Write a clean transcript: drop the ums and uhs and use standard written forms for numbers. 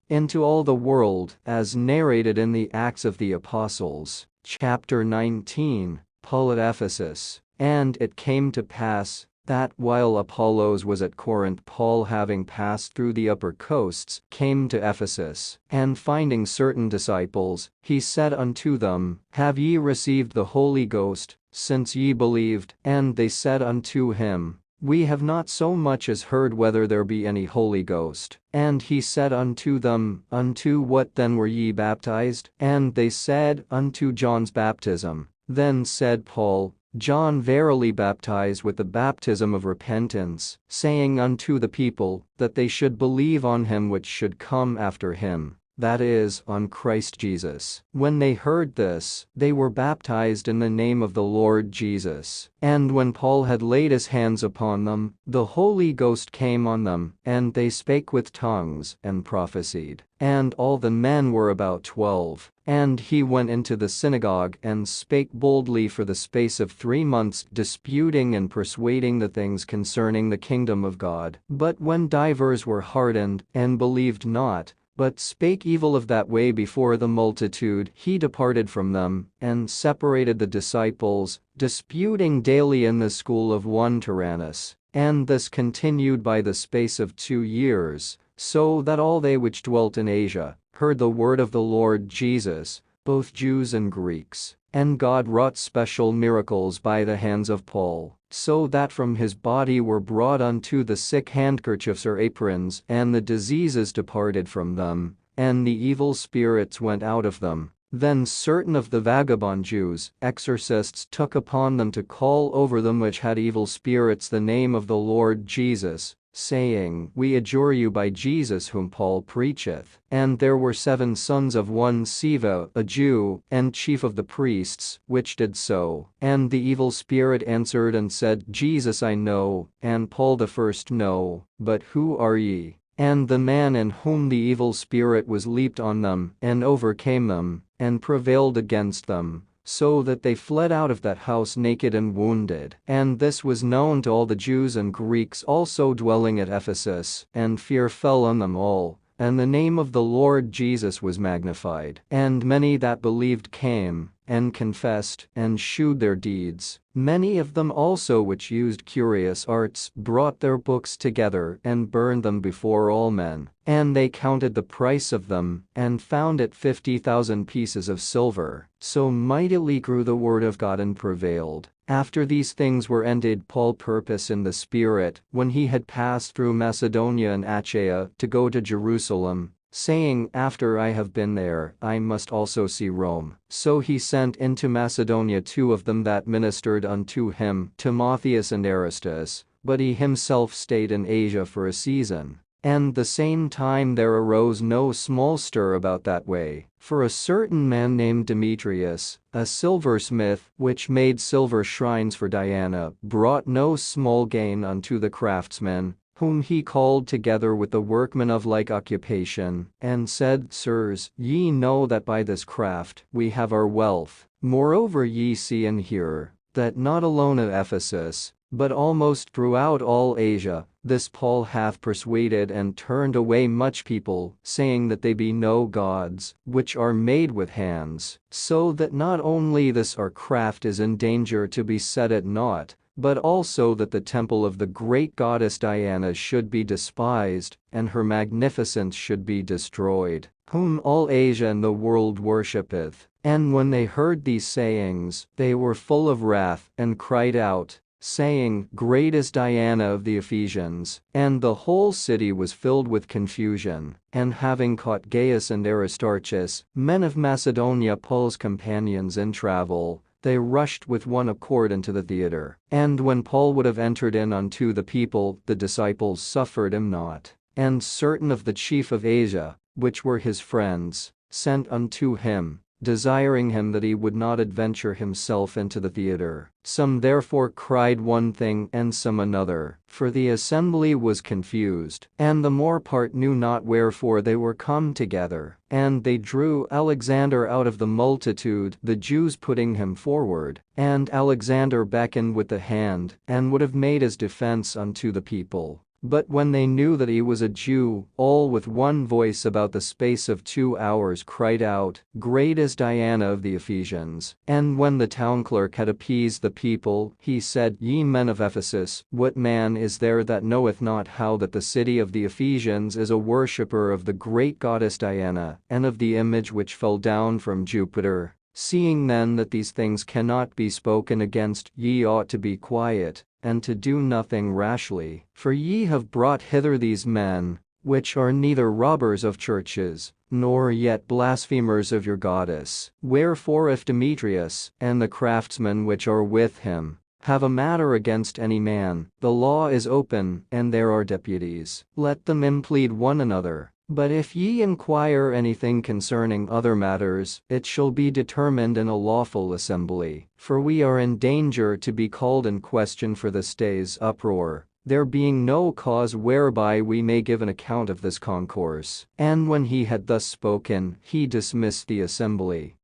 into all the world, as narrated in the Acts of the Apostles, chapter 19, Paul at Ephesus. And it came to pass that while Apollos was at Corinth, Paul, having passed through the upper coasts, came to Ephesus, and finding certain disciples, he said unto them, Have ye received the Holy Ghost, since ye believed? And they said unto him, We have not so much as heard whether there be any Holy Ghost. And he said unto them, Unto what then were ye baptized? And they said, Unto John's baptism. Then said Paul, John verily baptized with the baptism of repentance, saying unto the people, that they should believe on him which should come after him, that is, on Christ Jesus. When they heard this, they were baptized in the name of the Lord Jesus. And when Paul had laid his hands upon them, the Holy Ghost came on them, and they spake with tongues, and prophesied. And all the men were about 12. And he went into the synagogue, and spake boldly for the space of 3 months, disputing and persuading the things concerning the kingdom of God. But when divers were hardened, and believed not, but spake evil of that way before the multitude, he departed from them, and separated the disciples, disputing daily in the school of one Tyrannus. And this continued by the space of 2 years, so that all they which dwelt in Asia heard the word of the Lord Jesus, both Jews and Greeks. And God wrought special miracles by the hands of Paul, so that from his body were brought unto the sick handkerchiefs or aprons, and the diseases departed from them, and the evil spirits went out of them. Then certain of the vagabond Jews, exorcists, took upon them to call over them which had evil spirits the name of the Lord Jesus, saying, We adjure you by Jesus whom Paul preacheth. And there were 7 sons of one Sceva, a Jew, and chief of the priests, which did so. And the evil spirit answered and said, Jesus I know, and Paul the first know, but who are ye? And the man in whom the evil spirit was leaped on them, and overcame them, and prevailed against them, so that they fled out of that house naked and wounded. And this was known to all the Jews and Greeks also dwelling at Ephesus, and fear fell on them all, and the name of the Lord Jesus was magnified. And many that believed came, and confessed, and shewed their deeds. Many of them also which used curious arts brought their books together, and burned them before all men. And they counted the price of them, and found it 50,000 pieces of silver. So mightily grew the word of God and prevailed. After these things were ended, Paul purposed in the Spirit, when he had passed through Macedonia and Achaia, to go to Jerusalem, saying, After I have been there, I must also see Rome. So he sent into Macedonia 2 of them that ministered unto him, Timotheus and Aristus, but he himself stayed in Asia for a season. And the same time there arose no small stir about that way, for a certain man named Demetrius, a silversmith, which made silver shrines for Diana, brought no small gain unto the craftsmen, whom he called together with the workmen of like occupation, and said, Sirs, ye know that by this craft we have our wealth. Moreover ye see and hear, that not alone at Ephesus, but almost throughout all Asia, this Paul hath persuaded and turned away much people, saying that they be no gods, which are made with hands, so that not only this our craft is in danger to be set at naught, but also that the temple of the great goddess Diana should be despised, and her magnificence should be destroyed, whom all Asia and the world worshippeth. And when they heard these sayings, they were full of wrath, and cried out, saying, Great is Diana of the Ephesians. And the whole city was filled with confusion. And having caught Gaius and Aristarchus, men of Macedonia, Paul's companions in travel, they rushed with one accord into the theater. And when Paul would have entered in unto the people, the disciples suffered him not. And certain of the chief of Asia, which were his friends, sent unto him, desiring him that he would not adventure himself into the theater. Some therefore cried one thing and some another, for the assembly was confused, and the more part knew not wherefore they were come together. And they drew Alexander out of the multitude, the Jews putting him forward. And Alexander beckoned with the hand, and would have made his defense unto the people. But when they knew that he was a Jew, all with one voice about the space of 2 hours cried out, "Great is Diana of the Ephesians." And when the town clerk had appeased the people, he said, "Ye men of Ephesus, what man is there that knoweth not how that the city of the Ephesians is a worshipper of the great goddess Diana, and of the image which fell down from Jupiter? Seeing then that these things cannot be spoken against, ye ought to be quiet, and to do nothing rashly, for ye have brought hither these men, which are neither robbers of churches, nor yet blasphemers of your goddess. Wherefore if Demetrius, and the craftsmen which are with him, have a matter against any man, the law is open, and there are deputies. Let them implead one another. But if ye inquire anything concerning other matters, it shall be determined in a lawful assembly. For we are in danger to be called in question for this day's uproar, there being no cause whereby we may give an account of this concourse." And when he had thus spoken, he dismissed the assembly.